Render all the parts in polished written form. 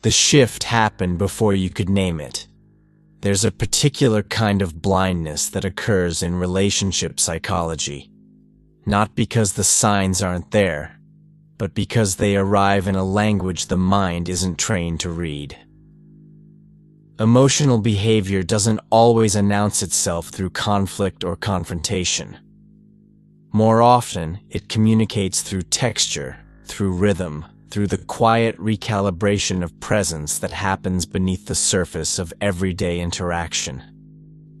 The shift happened before you could name it. There's a particular kind of blindness that occurs in relationship psychology, not because the signs aren't there, but because they arrive in a language the mind isn't trained to read. Emotional behavior doesn't always announce itself through conflict or confrontation. More often, it communicates through texture, through rhythm, through the quiet recalibration of presence that happens beneath the surface of everyday interaction.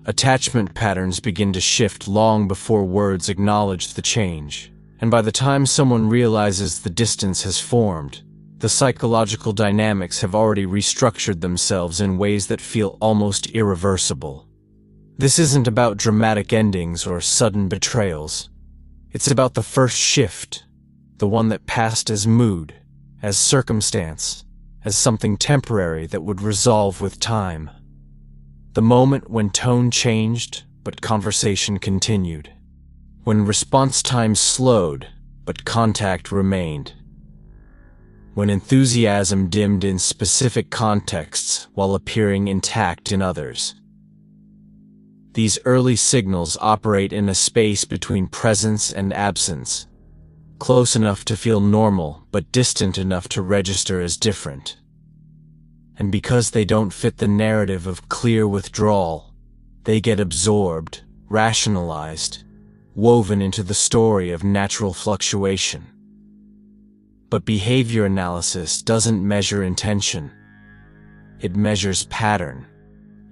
Attachment patterns begin to shift long before words acknowledge the change, and by the time someone realizes the distance has formed, the psychological dynamics have already restructured themselves in ways that feel almost irreversible. This isn't about dramatic endings or sudden betrayals. It's about the first shift, the one that passed as mood, as circumstance, as something temporary that would resolve with time. The moment when tone changed, but conversation continued. When response time slowed, but contact remained. When enthusiasm dimmed in specific contexts while appearing intact in others. These early signals operate in a space between presence and absence, close enough to feel normal, but distant enough to register as different. And because they don't fit the narrative of clear withdrawal, they get absorbed, rationalized, woven into the story of natural fluctuation. But behavior analysis doesn't measure intention. It measures pattern.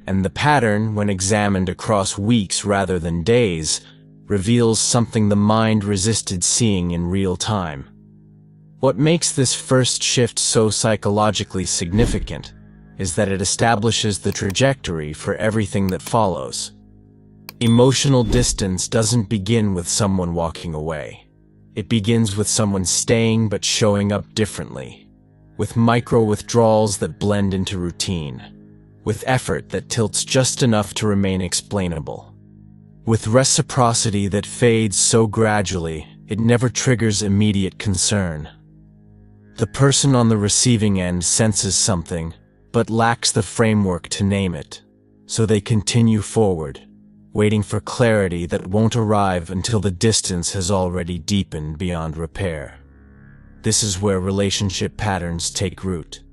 And the pattern, when examined across weeks rather than days, reveals something the mind resisted seeing in real time. What makes this first shift so psychologically significant is that it establishes the trajectory for everything that follows. Emotional distance doesn't begin with someone walking away. It begins with someone staying but showing up differently, with micro-withdrawals that blend into routine, with effort that tilts just enough to remain explainable, with reciprocity that fades so gradually it never triggers immediate concern. The person on the receiving end senses something, but lacks the framework to name it, so they continue forward, waiting for clarity that won't arrive until the distance has already deepened beyond repair. This is where relationship patterns take root,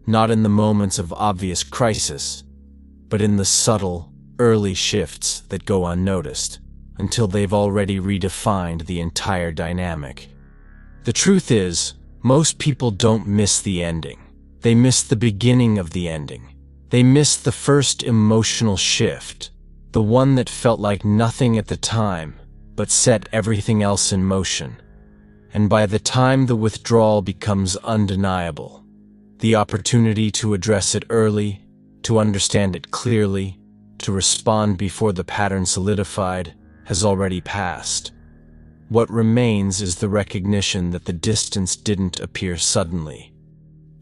not in the moments of obvious crisis, but in the subtle, early shifts that go unnoticed until they've already redefined the entire dynamic. The truth is, most people don't miss the ending. They miss the beginning of the ending. They miss the first emotional shift, the one that felt like nothing at the time, but set everything else in motion. And by the time the withdrawal becomes undeniable, the opportunity to address it early, to understand it clearly, to respond before the pattern solidified, has already passed. What remains is the recognition that the distance didn't appear suddenly.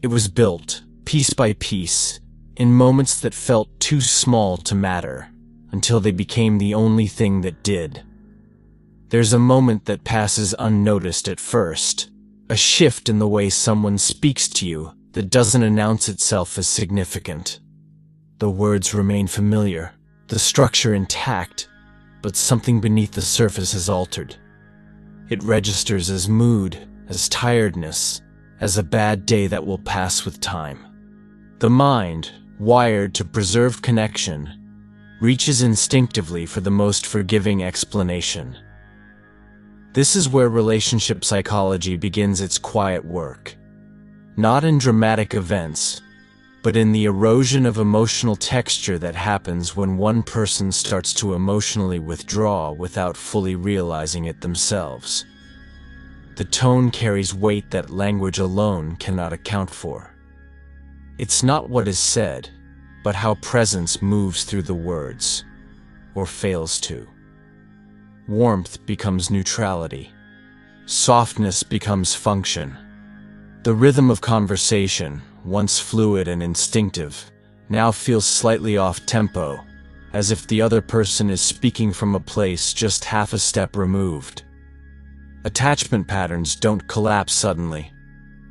It was built, piece by piece, in moments that felt too small to matter, until they became the only thing that did. There's a moment that passes unnoticed at first, a shift in the way someone speaks to you that doesn't announce itself as significant. The words remain familiar, the structure intact, but something beneath the surface has altered. It registers as mood, as tiredness, as a bad day that will pass with time. The mind, wired to preserve connection, reaches instinctively for the most forgiving explanation. This is where relationship psychology begins its quiet work. Not in dramatic events, but in the erosion of emotional texture that happens when one person starts to emotionally withdraw without fully realizing it themselves. The tone carries weight that language alone cannot account for. It's not what is said, but how presence moves through the words, or fails to. Warmth becomes neutrality. Softness becomes function. The rhythm of conversation, once fluid and instinctive, now feels slightly off-tempo, as if the other person is speaking from a place just half a step removed. Attachment patterns don't collapse suddenly.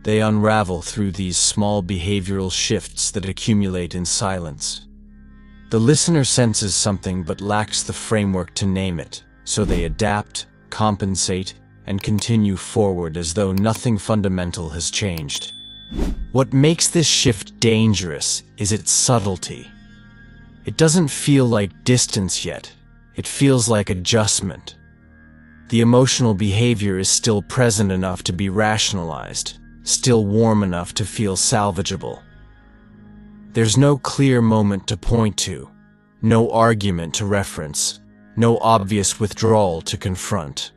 They unravel through these small behavioral shifts that accumulate in silence. The listener senses something but lacks the framework to name it, so they adapt, compensate, and continue forward as though nothing fundamental has changed. What makes this shift dangerous is its subtlety. It doesn't feel like distance yet. It feels like adjustment. The emotional behavior is still present enough to be rationalized, still warm enough to feel salvageable. There's no clear moment to point to, no argument to reference, no obvious withdrawal to confront.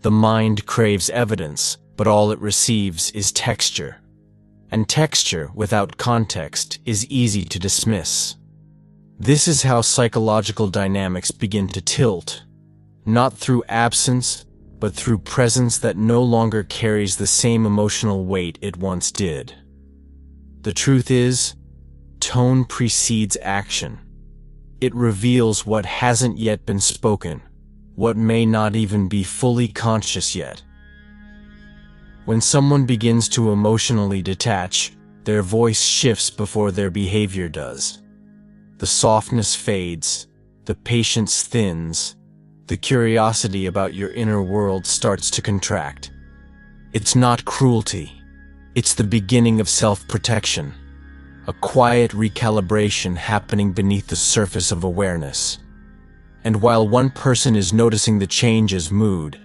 The mind craves evidence, but all it receives is texture. And texture, without context, is easy to dismiss. This is how psychological dynamics begin to tilt, not through absence, but through presence that no longer carries the same emotional weight it once did. The truth is, tone precedes action. It reveals what hasn't yet been spoken, what may not even be fully conscious yet. When someone begins to emotionally detach, their voice shifts before their behavior does. The softness fades, the patience thins, the curiosity about your inner world starts to contract. It's not cruelty. It's the beginning of self-protection, a quiet recalibration happening beneath the surface of awareness. And while one person is noticing the change as mood,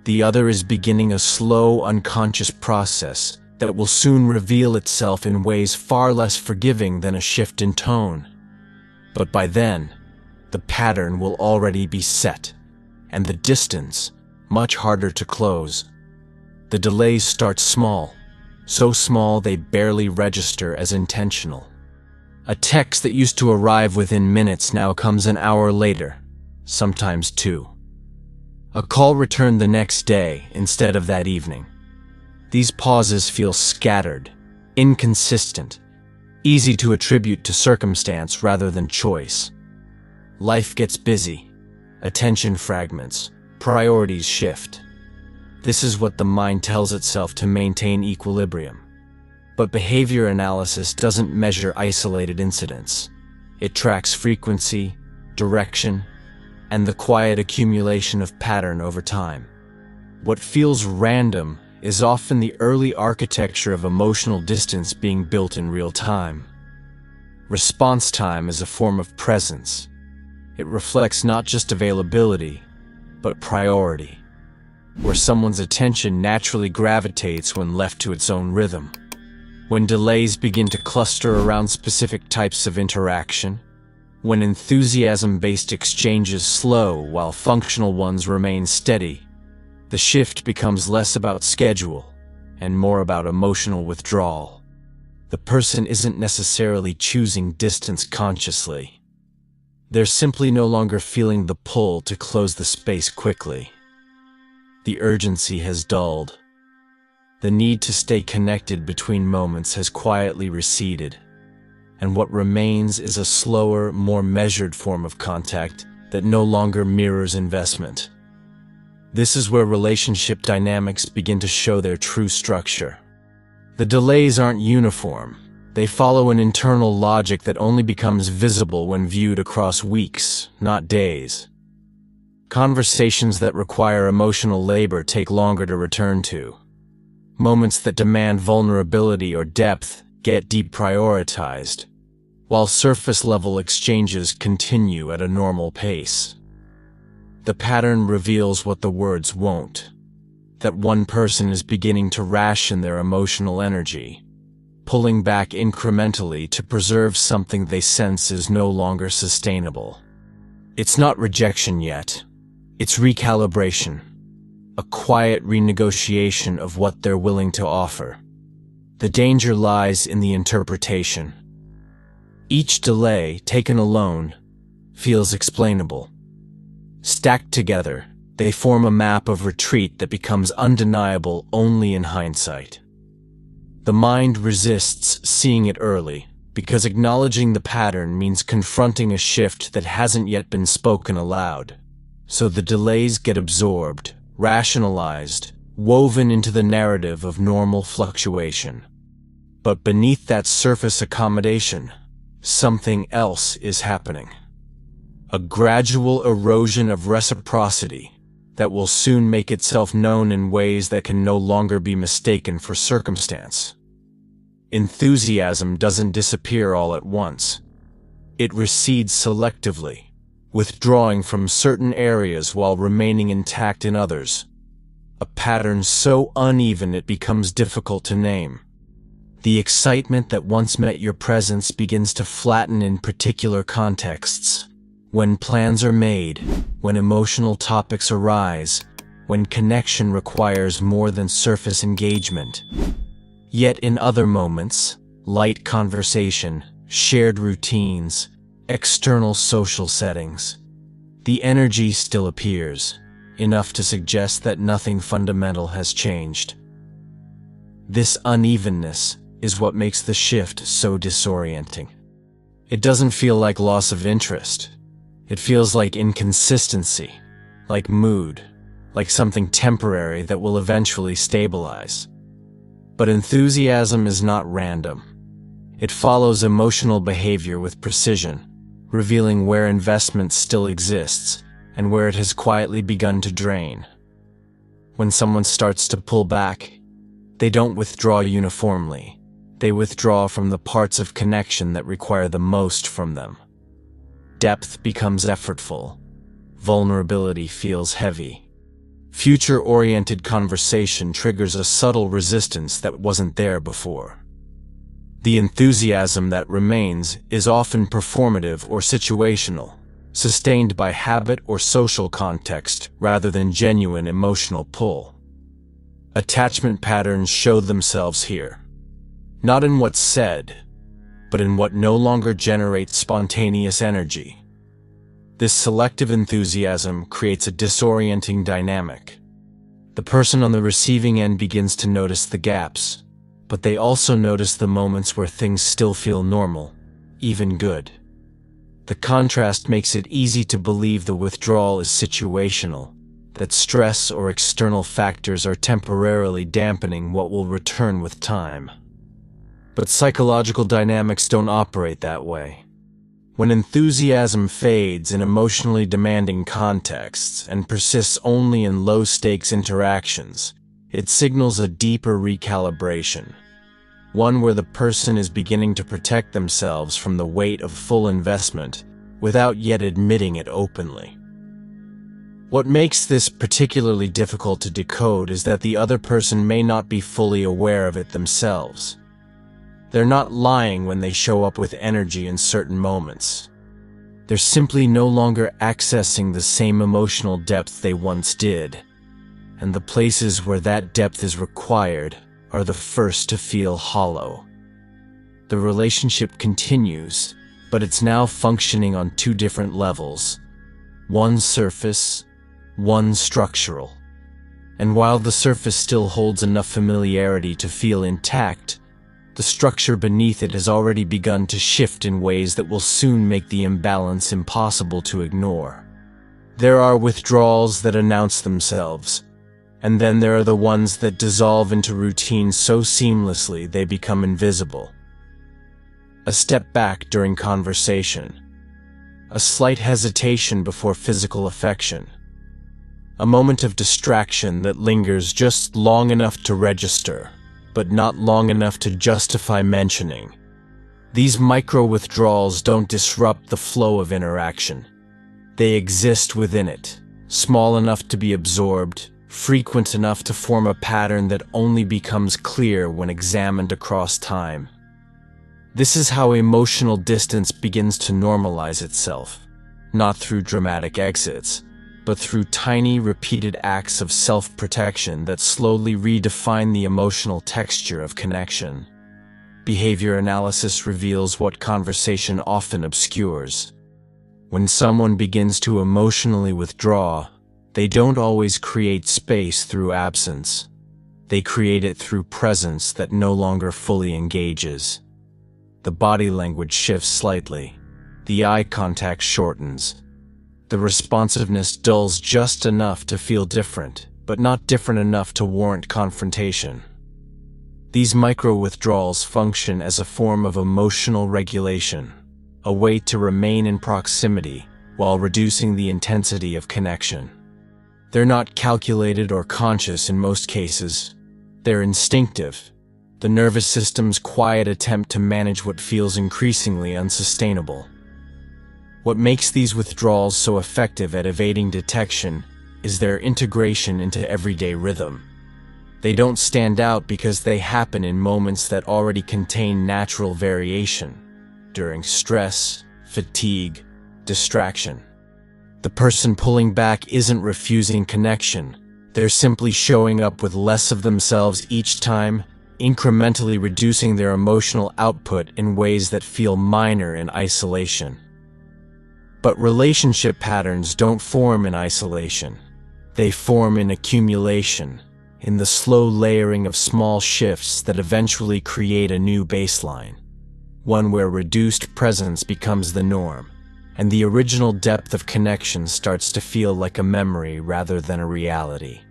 the other is beginning a slow, unconscious process that will soon reveal itself in ways far less forgiving than a shift in tone. But by then, the pattern will already be set, and the distance much harder to close. The delays start small, so small they barely register as intentional. A text that used to arrive within minutes now comes an hour later, sometimes two. A call returned the next day instead of that evening. These pauses feel scattered, inconsistent, easy to attribute to circumstance rather than choice. Life gets busy, attention fragments, priorities shift. This is what the mind tells itself to maintain equilibrium. But behavior analysis doesn't measure isolated incidents. It tracks frequency, direction, and the quiet accumulation of pattern over time. What feels random is often the early architecture of emotional distance being built in real time. Response time is a form of presence. It reflects not just availability, but priority, where someone's attention naturally gravitates when left to its own rhythm. When delays begin to cluster around specific types of interaction, when enthusiasm-based exchanges slow while functional ones remain steady, the shift becomes less about schedule and more about emotional withdrawal. The person isn't necessarily choosing distance consciously. They're simply no longer feeling the pull to close the space quickly. The urgency has dulled. The need to stay connected between moments has quietly receded, and what remains is a slower, more measured form of contact that no longer mirrors investment. This is where relationship dynamics begin to show their true structure. The delays aren't uniform. They follow an internal logic that only becomes visible when viewed across weeks, not days. Conversations that require emotional labor take longer to return to. Moments that demand vulnerability or depth get deprioritized, while surface-level exchanges continue at a normal pace. The pattern reveals what the words won't, that one person is beginning to ration their emotional energy, pulling back incrementally to preserve something they sense is no longer sustainable. It's not rejection yet, it's recalibration, a quiet renegotiation of what they're willing to offer. The danger lies in the interpretation. Each delay, taken alone, feels explainable. Stacked together, they form a map of retreat that becomes undeniable only in hindsight. The mind resists seeing it early, because acknowledging the pattern means confronting a shift that hasn't yet been spoken aloud. So the delays get absorbed, rationalized, woven into the narrative of normal fluctuation. But beneath that surface accommodation, something else is happening. A gradual erosion of reciprocity that will soon make itself known in ways that can no longer be mistaken for circumstance. Enthusiasm doesn't disappear all at once. It recedes selectively, withdrawing from certain areas while remaining intact in others. A pattern so uneven it becomes difficult to name. The excitement that once met your presence begins to flatten in particular contexts. When plans are made, when emotional topics arise, when connection requires more than surface engagement. Yet in other moments, light conversation, shared routines, external social settings, the energy still appears, enough to suggest that nothing fundamental has changed. This unevenness is what makes the shift so disorienting. It doesn't feel like loss of interest. It feels like inconsistency, like mood, like something temporary that will eventually stabilize. But enthusiasm is not random. It follows emotional behavior with precision, revealing where investment still exists and where it has quietly begun to drain. When someone starts to pull back, they don't withdraw uniformly. They withdraw from the parts of connection that require the most from them. Depth becomes effortful. Vulnerability feels heavy. Future-oriented conversation triggers a subtle resistance that wasn't there before. The enthusiasm that remains is often performative or situational, sustained by habit or social context rather than genuine emotional pull. Attachment patterns show themselves here, not in what's said, but in what no longer generates spontaneous energy. This selective enthusiasm creates a disorienting dynamic. The person on the receiving end begins to notice the gaps, but they also notice the moments where things still feel normal, even good. The contrast makes it easy to believe the withdrawal is situational, that stress or external factors are temporarily dampening what will return with time. But psychological dynamics don't operate that way. When enthusiasm fades in emotionally demanding contexts and persists only in low-stakes interactions, it signals a deeper recalibration, one where the person is beginning to protect themselves from the weight of full investment without yet admitting it openly. What makes this particularly difficult to decode is that the other person may not be fully aware of it themselves. They're not lying when they show up with energy in certain moments. They're simply no longer accessing the same emotional depth they once did, and the places where that depth is required are the first to feel hollow. The relationship continues, but it's now functioning on two different levels, one surface, one structural. And while the surface still holds enough familiarity to feel intact, the structure beneath it has already begun to shift in ways that will soon make the imbalance impossible to ignore. There are withdrawals that announce themselves, and then there are the ones that dissolve into routine so seamlessly they become invisible. A step back during conversation, a slight hesitation before physical affection, a moment of distraction that lingers just long enough to register, but not long enough to justify mentioning. These micro-withdrawals don't disrupt the flow of interaction. They exist within it, small enough to be absorbed, frequent enough to form a pattern that only becomes clear when examined across time. This is how emotional distance begins to normalize itself, not through dramatic exits, but through tiny, repeated acts of self-protection that slowly redefine the emotional texture of connection. Behavior analysis reveals what conversation often obscures. When someone begins to emotionally withdraw, they don't always create space through absence. They create it through presence that no longer fully engages. The body language shifts slightly. The eye contact shortens. The responsiveness dulls just enough to feel different, but not different enough to warrant confrontation. These micro-withdrawals function as a form of emotional regulation, a way to remain in proximity while reducing the intensity of connection. They're not calculated or conscious in most cases. They're instinctive, the nervous system's quiet attempt to manage what feels increasingly unsustainable. What makes these withdrawals so effective at evading detection is their integration into everyday rhythm. They don't stand out because they happen in moments that already contain natural variation, during stress, fatigue, distraction. The person pulling back isn't refusing connection. They're simply showing up with less of themselves each time, incrementally reducing their emotional output in ways that feel minor in isolation. But relationship patterns don't form in isolation. They form in accumulation, in the slow layering of small shifts that eventually create a new baseline, one where reduced presence becomes the norm, and the original depth of connection starts to feel like a memory rather than a reality.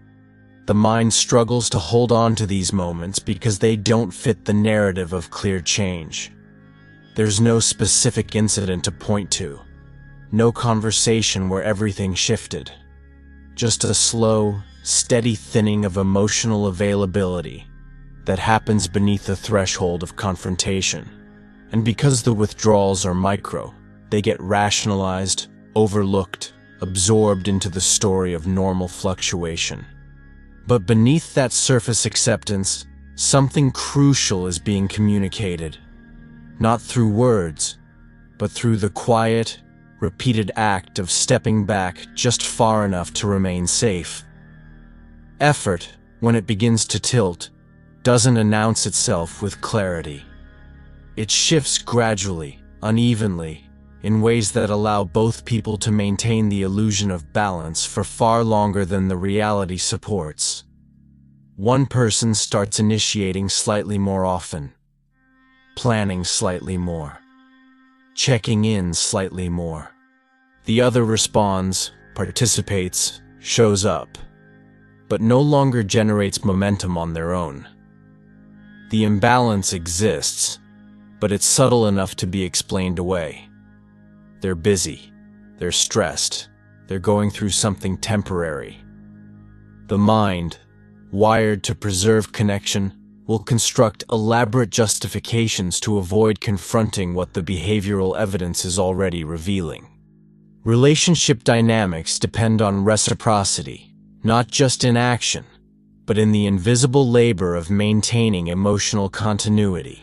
The mind struggles to hold on to these moments because they don't fit the narrative of clear change. There's no specific incident to point to, no conversation where everything shifted. Just a slow, steady thinning of emotional availability that happens beneath the threshold of confrontation. And because the withdrawals are micro, they get rationalized, overlooked, absorbed into the story of normal fluctuation. But beneath that surface acceptance, something crucial is being communicated. Not through words, but through the quiet, repeated act of stepping back just far enough to remain safe. Effort, when it begins to tilt, doesn't announce itself with clarity. It shifts gradually, unevenly, in ways that allow both people to maintain the illusion of balance for far longer than the reality supports. One person starts initiating slightly more often, planning slightly more, checking in slightly more. The other responds, participates, shows up, but no longer generates momentum on their own. The imbalance exists, but it's subtle enough to be explained away. They're busy, they're stressed, they're going through something temporary. The mind, wired to preserve connection, will construct elaborate justifications to avoid confronting what the behavioral evidence is already revealing. Relationship dynamics depend on reciprocity, not just in action, but in the invisible labor of maintaining emotional continuity.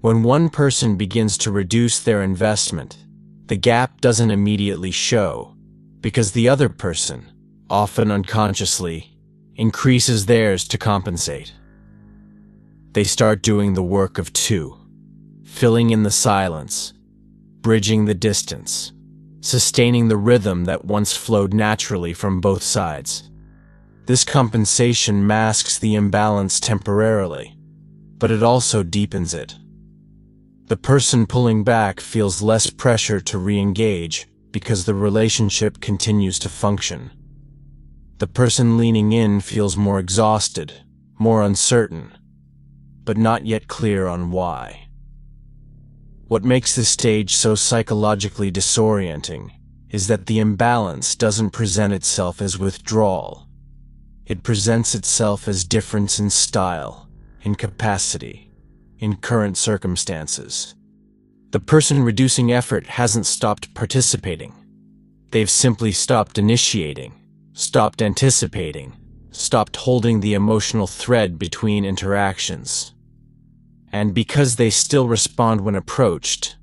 When one person begins to reduce their investment, the gap doesn't immediately show, because the other person, often unconsciously, increases theirs to compensate. They start doing the work of two, filling in the silence, bridging the distance, sustaining the rhythm that once flowed naturally from both sides. This compensation masks the imbalance temporarily, but it also deepens it. The person pulling back feels less pressure to re-engage because the relationship continues to function. The person leaning in feels more exhausted, more uncertain, but not yet clear on why. What makes this stage so psychologically disorienting is that the imbalance doesn't present itself as withdrawal. It presents itself as difference in style, in capacity, in current circumstances. The person reducing effort hasn't stopped participating. They've simply stopped initiating, stopped anticipating, stopped holding the emotional thread between interactions. And because they still respond when approached,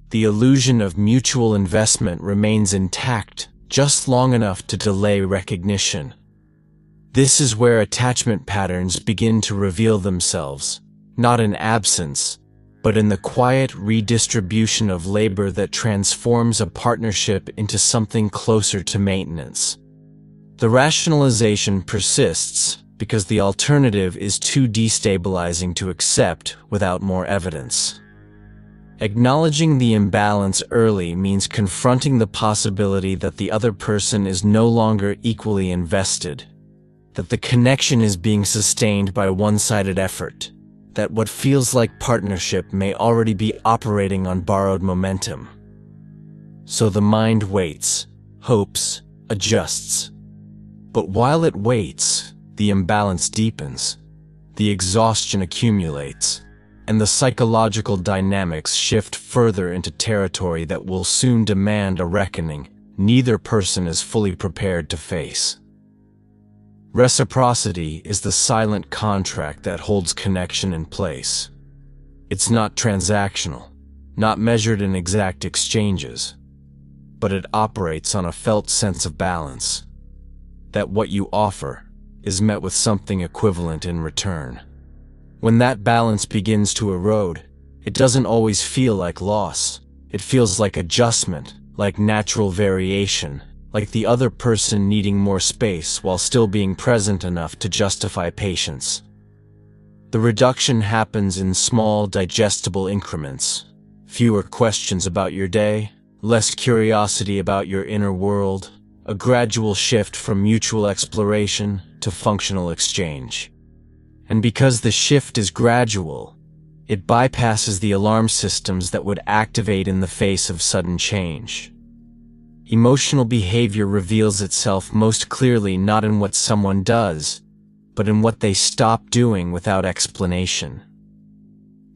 the illusion of mutual investment remains intact just long enough to delay recognition. This is where attachment patterns begin to reveal themselves, not in absence, but in the quiet redistribution of labor that transforms a partnership into something closer to maintenance. The rationalization persists because the alternative is too destabilizing to accept without more evidence. Acknowledging the imbalance early means confronting the possibility that the other person is no longer equally invested, that the connection is being sustained by one-sided effort, that what feels like partnership may already be operating on borrowed momentum. So the mind waits, hopes, adjusts. But while it waits, the imbalance deepens, the exhaustion accumulates, and the psychological dynamics shift further into territory that will soon demand a reckoning neither person is fully prepared to face. Reciprocity is the silent contract that holds connection in place. It's not transactional, not measured in exact exchanges, but it operates on a felt sense of balance, that what you offer is met with something equivalent in return. When that balance begins to erode, it doesn't always feel like loss. It feels like adjustment, like natural variation, like the other person needing more space while still being present enough to justify patience. The reduction happens in small, digestible increments. Fewer questions about your day, less curiosity about your inner world, a gradual shift from mutual exploration to functional exchange. And because the shift is gradual, it bypasses the alarm systems that would activate in the face of sudden change. Emotional behavior reveals itself most clearly not in what someone does, but in what they stop doing without explanation.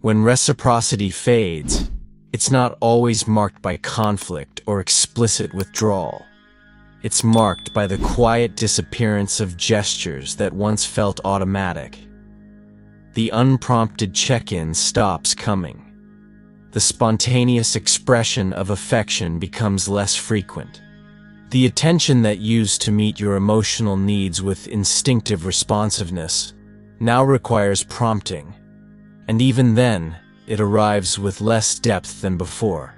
When reciprocity fades, it's not always marked by conflict or explicit withdrawal. It's marked by the quiet disappearance of gestures that once felt automatic. The unprompted check-in stops coming. The spontaneous expression of affection becomes less frequent. The attention that used to meet your emotional needs with instinctive responsiveness now requires prompting, and even then, it arrives with less depth than before.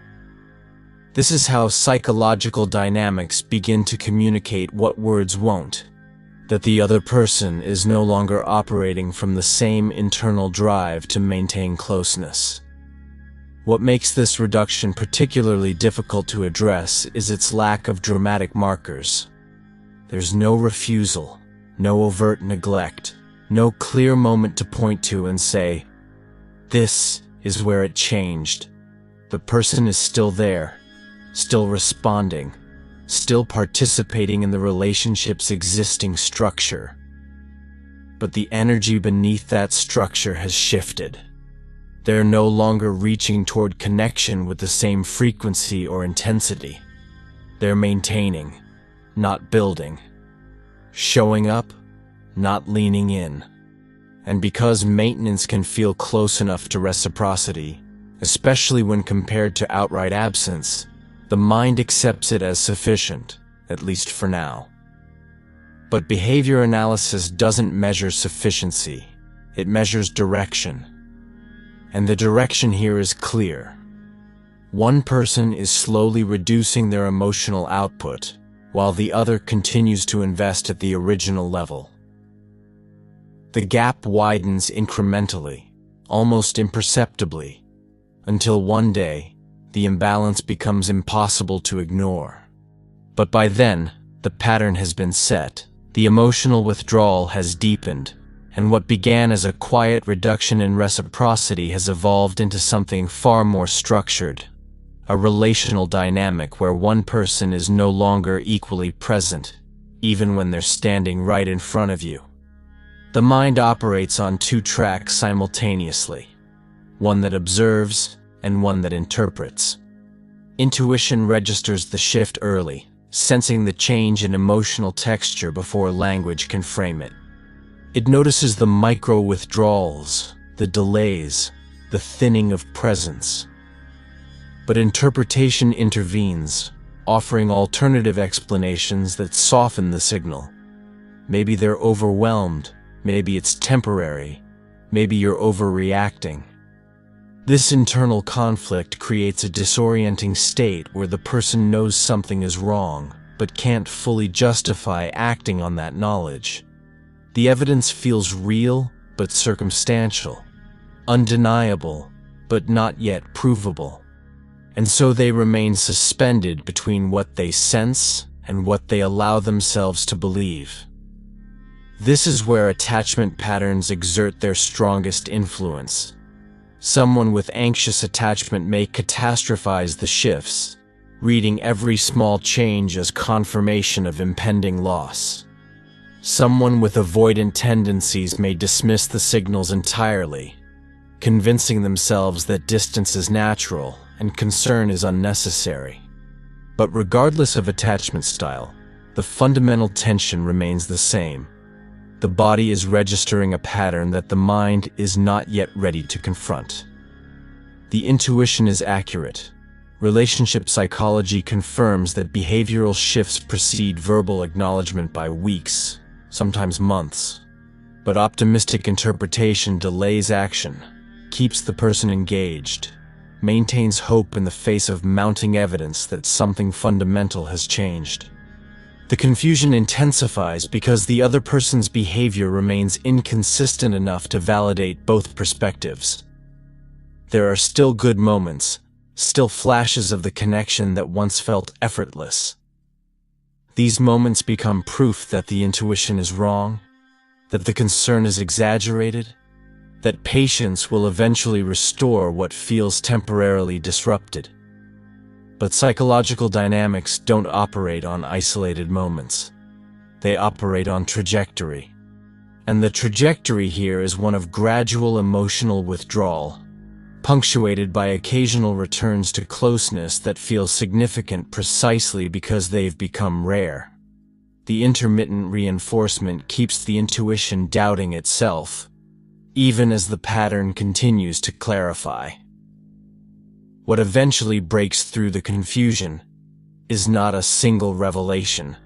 This is how psychological dynamics begin to communicate what words won't, that the other person is no longer operating from the same internal drive to maintain closeness. What makes this reduction particularly difficult to address is its lack of dramatic markers. There's no refusal, no overt neglect, no clear moment to point to and say, "This is where it changed." The person is still there, still responding, still participating in the relationship's existing structure. But the energy beneath that structure has shifted. They're no longer reaching toward connection with the same frequency or intensity. They're maintaining, not building. Showing up, not leaning in. And because maintenance can feel close enough to reciprocity, especially when compared to outright absence, the mind accepts it as sufficient, at least for now. But behavior analysis doesn't measure sufficiency, it measures direction. And the direction here is clear. One person is slowly reducing their emotional output, while the other continues to invest at the original level. The gap widens incrementally, almost imperceptibly, until one day, the imbalance becomes impossible to ignore. But by then, the pattern has been set, the emotional withdrawal has deepened, and what began as a quiet reduction in reciprocity has evolved into something far more structured, a relational dynamic where one person is no longer equally present, even when they're standing right in front of you. The mind operates on two tracks simultaneously, one that observes and one that interprets. Intuition registers the shift early, sensing the change in emotional texture before language can frame it. It notices the micro-withdrawals, the delays, the thinning of presence. But interpretation intervenes, offering alternative explanations that soften the signal. Maybe they're overwhelmed, maybe it's temporary, maybe you're overreacting. This internal conflict creates a disorienting state where the person knows something is wrong, but can't fully justify acting on that knowledge. The evidence feels real, but circumstantial, undeniable, but not yet provable. And so they remain suspended between what they sense and what they allow themselves to believe. This is where attachment patterns exert their strongest influence. Someone with anxious attachment may catastrophize the shifts, reading every small change as confirmation of impending loss. Someone with avoidant tendencies may dismiss the signals entirely, convincing themselves that distance is natural and concern is unnecessary. But regardless of attachment style, the fundamental tension remains the same. The body is registering a pattern that the mind is not yet ready to confront. The intuition is accurate. Relationship psychology confirms that behavioral shifts precede verbal acknowledgement by weeks, sometimes months. But optimistic interpretation delays action, keeps the person engaged, maintains hope in the face of mounting evidence that something fundamental has changed. The confusion intensifies because the other person's behavior remains inconsistent enough to validate both perspectives. There are still good moments, still flashes of the connection that once felt effortless. These moments become proof that the intuition is wrong, that the concern is exaggerated, that patience will eventually restore what feels temporarily disrupted. But psychological dynamics don't operate on isolated moments. They operate on trajectory. And the trajectory here is one of gradual emotional withdrawal, punctuated by occasional returns to closeness that feel significant precisely because they've become rare. The intermittent reinforcement keeps the intuition doubting itself, even as the pattern continues to clarify. What eventually breaks through the confusion is not a single revelation,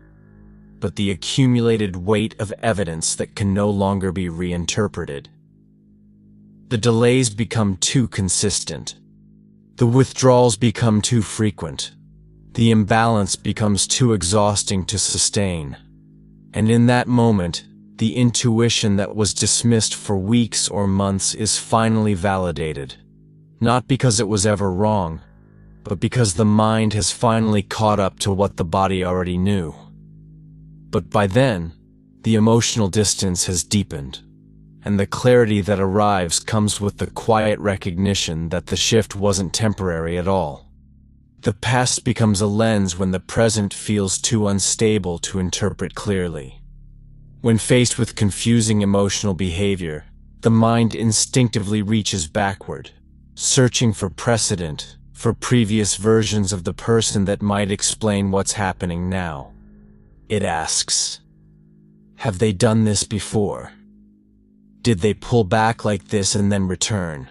but the accumulated weight of evidence that can no longer be reinterpreted. The delays become too consistent. The withdrawals become too frequent. The imbalance becomes too exhausting to sustain. And in that moment, the intuition that was dismissed for weeks or months is finally validated. Not because it was ever wrong, but because the mind has finally caught up to what the body already knew. But by then, the emotional distance has deepened, and the clarity that arrives comes with the quiet recognition that the shift wasn't temporary at all. The past becomes a lens when the present feels too unstable to interpret clearly. When faced with confusing emotional behavior, the mind instinctively reaches backward, searching for precedent, for previous versions of the person that might explain what's happening now. It asks, have they done this before? Did they pull back like this and then return?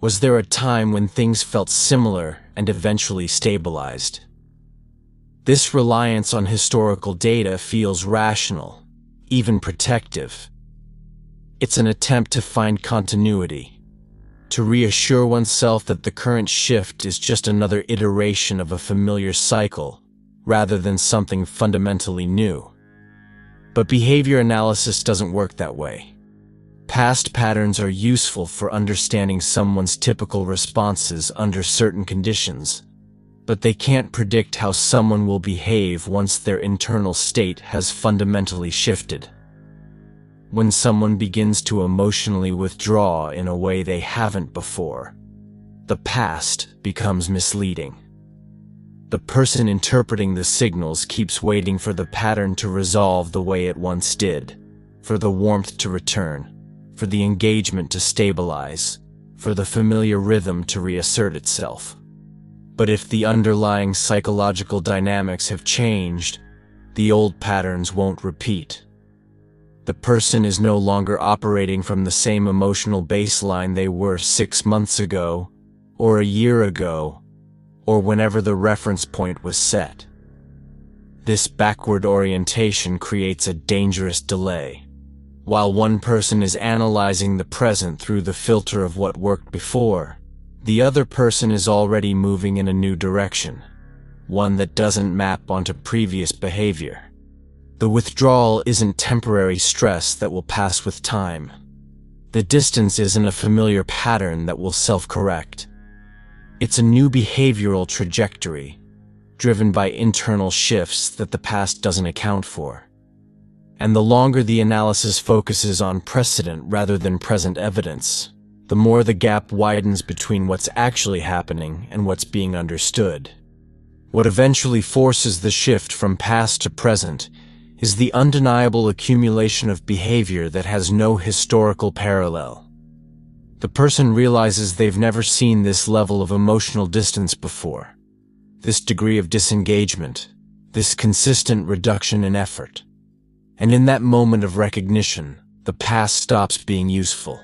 Was there a time when things felt similar and eventually stabilized? This reliance on historical data feels rational, even protective. It's an attempt to find continuity, to reassure oneself that the current shift is just another iteration of a familiar cycle, rather than something fundamentally new. But behavior analysis doesn't work that way. Past patterns are useful for understanding someone's typical responses under certain conditions, but they can't predict how someone will behave once their internal state has fundamentally shifted. When someone begins to emotionally withdraw in a way they haven't before, the past becomes misleading. The person interpreting the signals keeps waiting for the pattern to resolve the way it once did, for the warmth to return, for the engagement to stabilize, for the familiar rhythm to reassert itself. But if the underlying psychological dynamics have changed, the old patterns won't repeat. The person is no longer operating from the same emotional baseline they were 6 months ago, or a year ago, or whenever the reference point was set. This backward orientation creates a dangerous delay. While one person is analyzing the present through the filter of what worked before, the other person is already moving in a new direction, one that doesn't map onto previous behavior. The withdrawal isn't temporary stress that will pass with time. The distance isn't a familiar pattern that will self-correct. It's a new behavioral trajectory, driven by internal shifts that the past doesn't account for. And the longer the analysis focuses on precedent rather than present evidence, the more the gap widens between what's actually happening and what's being understood. What eventually forces the shift from past to present is the undeniable accumulation of behavior that has no historical parallel. The person realizes they've never seen this level of emotional distance before, this degree of disengagement, this consistent reduction in effort. And in that moment of recognition, the past stops being useful.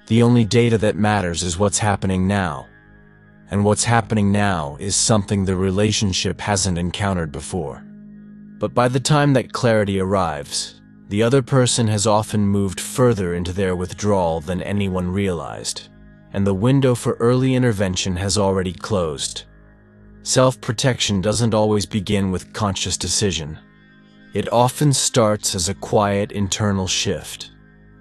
The only data that matters is what's happening now. And what's happening now is something the relationship hasn't encountered before. But by the time that clarity arrives, the other person has often moved further into their withdrawal than anyone realized, and the window for early intervention has already closed. Self-protection doesn't always begin with conscious decision. It often starts as a quiet internal shift,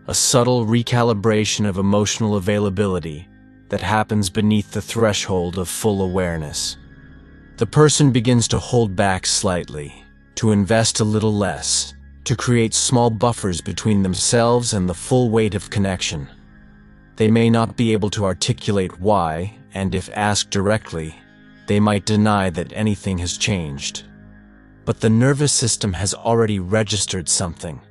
a subtle recalibration of emotional availability that happens beneath the threshold of full awareness. The person begins to hold back slightly, to invest a little less, to create small buffers between themselves and the full weight of connection. They may not be able to articulate why, and if asked directly, they might deny that anything has changed. But the nervous system has already registered something,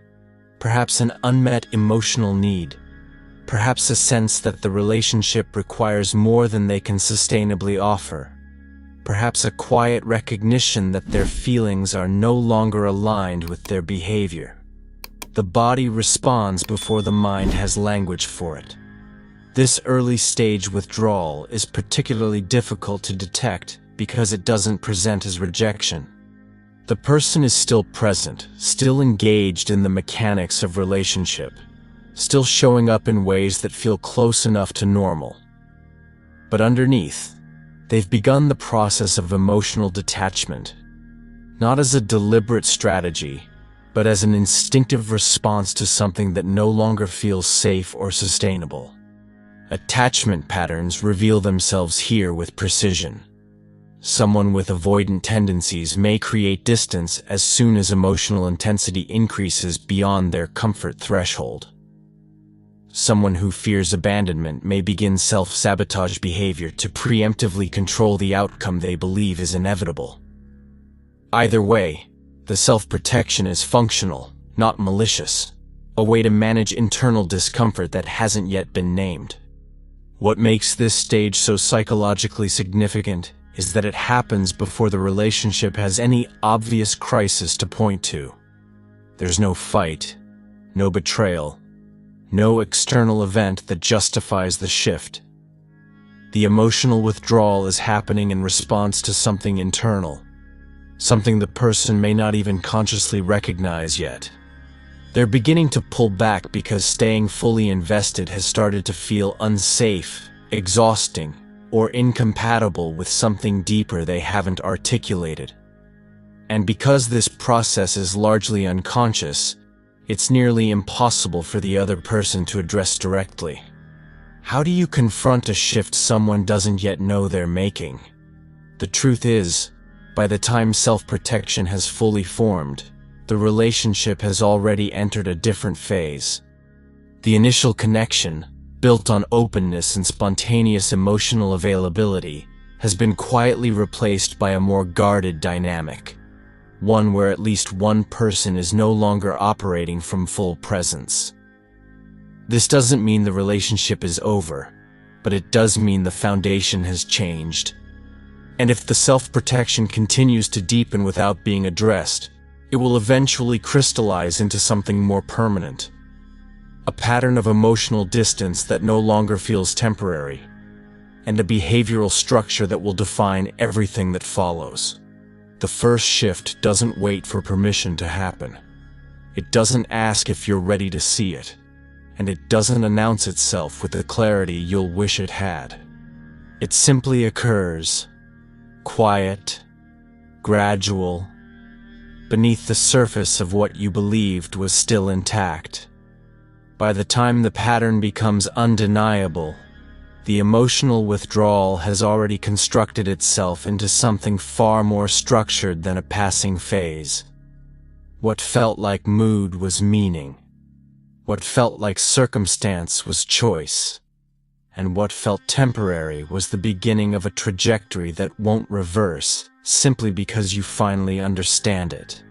perhaps an unmet emotional need, perhaps a sense that the relationship requires more than they can sustainably offer, perhaps a quiet recognition that their feelings are no longer aligned with their behavior. The body responds before the mind has language for it. This early stage withdrawal is particularly difficult to detect because it doesn't present as rejection. The person is still present, still engaged in the mechanics of relationship, still showing up in ways that feel close enough to normal. But underneath, they've begun the process of emotional detachment, not as a deliberate strategy, but as an instinctive response to something that no longer feels safe or sustainable. Attachment patterns reveal themselves here with precision. Someone with avoidant tendencies may create distance as soon as emotional intensity increases beyond their comfort threshold. Someone who fears abandonment may begin self-sabotage behavior to preemptively control the outcome they believe is inevitable. Either way, the self-protection is functional, not malicious, a way to manage internal discomfort that hasn't yet been named. What makes this stage so psychologically significant is that it happens before the relationship has any obvious crisis to point to. There's no fight, no betrayal, no external event that justifies the shift. The emotional withdrawal is happening in response to something internal, something the person may not even consciously recognize yet. They're beginning to pull back because staying fully invested has started to feel unsafe, exhausting, or incompatible with something deeper they haven't articulated. And because this process is largely unconscious, it's nearly impossible for the other person to address directly. How do you confront a shift someone doesn't yet know they're making? The truth is, by the time self-protection has fully formed, the relationship has already entered a different phase. The initial connection, built on openness and spontaneous emotional availability, has been quietly replaced by a more guarded dynamic, one where at least one person is no longer operating from full presence. This doesn't mean the relationship is over, but it does mean the foundation has changed. And if the self-protection continues to deepen without being addressed, it will eventually crystallize into something more permanent. A pattern of emotional distance that no longer feels temporary, and a behavioral structure that will define everything that follows. The first shift doesn't wait for permission to happen. It doesn't ask if you're ready to see it, and it doesn't announce itself with the clarity you'll wish it had. It simply occurs, quiet, gradual, beneath the surface of what you believed was still intact. By the time the pattern becomes undeniable, the emotional withdrawal has already constructed itself into something far more structured than a passing phase. What felt like mood was meaning. What felt like circumstance was choice. And what felt temporary was the beginning of a trajectory that won't reverse simply because you finally understand it.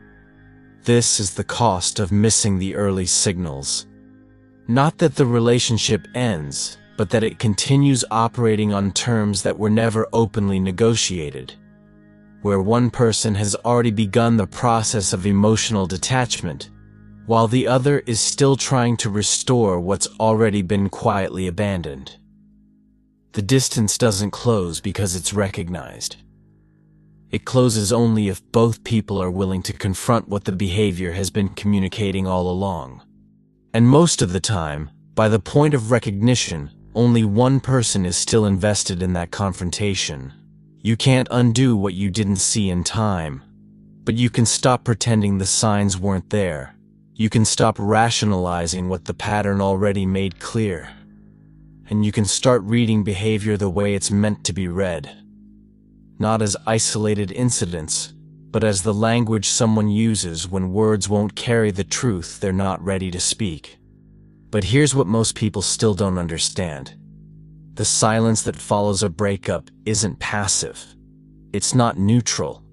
This is the cost of missing the early signals. Not that the relationship ends, but that it continues operating on terms that were never openly negotiated, where one person has already begun the process of emotional detachment, while the other is still trying to restore what's already been quietly abandoned. The distance doesn't close because it's recognized. It closes only if both people are willing to confront what the behavior has been communicating all along. And most of the time, by the point of recognition, only one person is still invested in that confrontation. You can't undo what you didn't see in time, but you can stop pretending the signs weren't there. You can stop rationalizing what the pattern already made clear. And you can start reading behavior the way it's meant to be read. Not as isolated incidents, but as the language someone uses when words won't carry the truth they're not ready to speak. But here's what most people still don't understand. The silence that follows a breakup isn't passive. It's not neutral.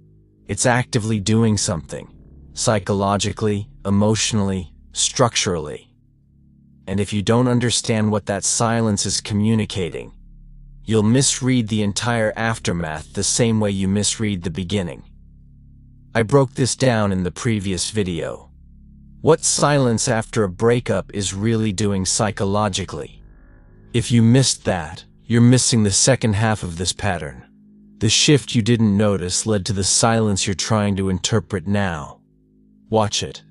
It's actively doing something, psychologically, emotionally, structurally. And if you don't understand what that silence is communicating, you'll misread the entire aftermath the same way you misread the beginning. I broke this down in the previous video. What silence after a breakup is really doing psychologically. If you missed that, you're missing the second half of this pattern. The shift you didn't notice led to the silence you're trying to interpret now. Watch it.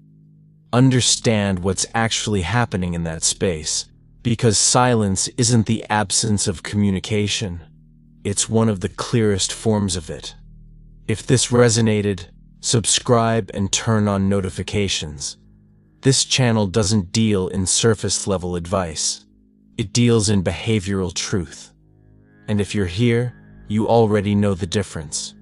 Understand what's actually happening in that space, because silence isn't the absence of communication. It's one of the clearest forms of it. If this resonated, subscribe and turn on notifications. This channel doesn't deal in surface-level advice. It deals in behavioral truth. And if you're here, you already know the difference.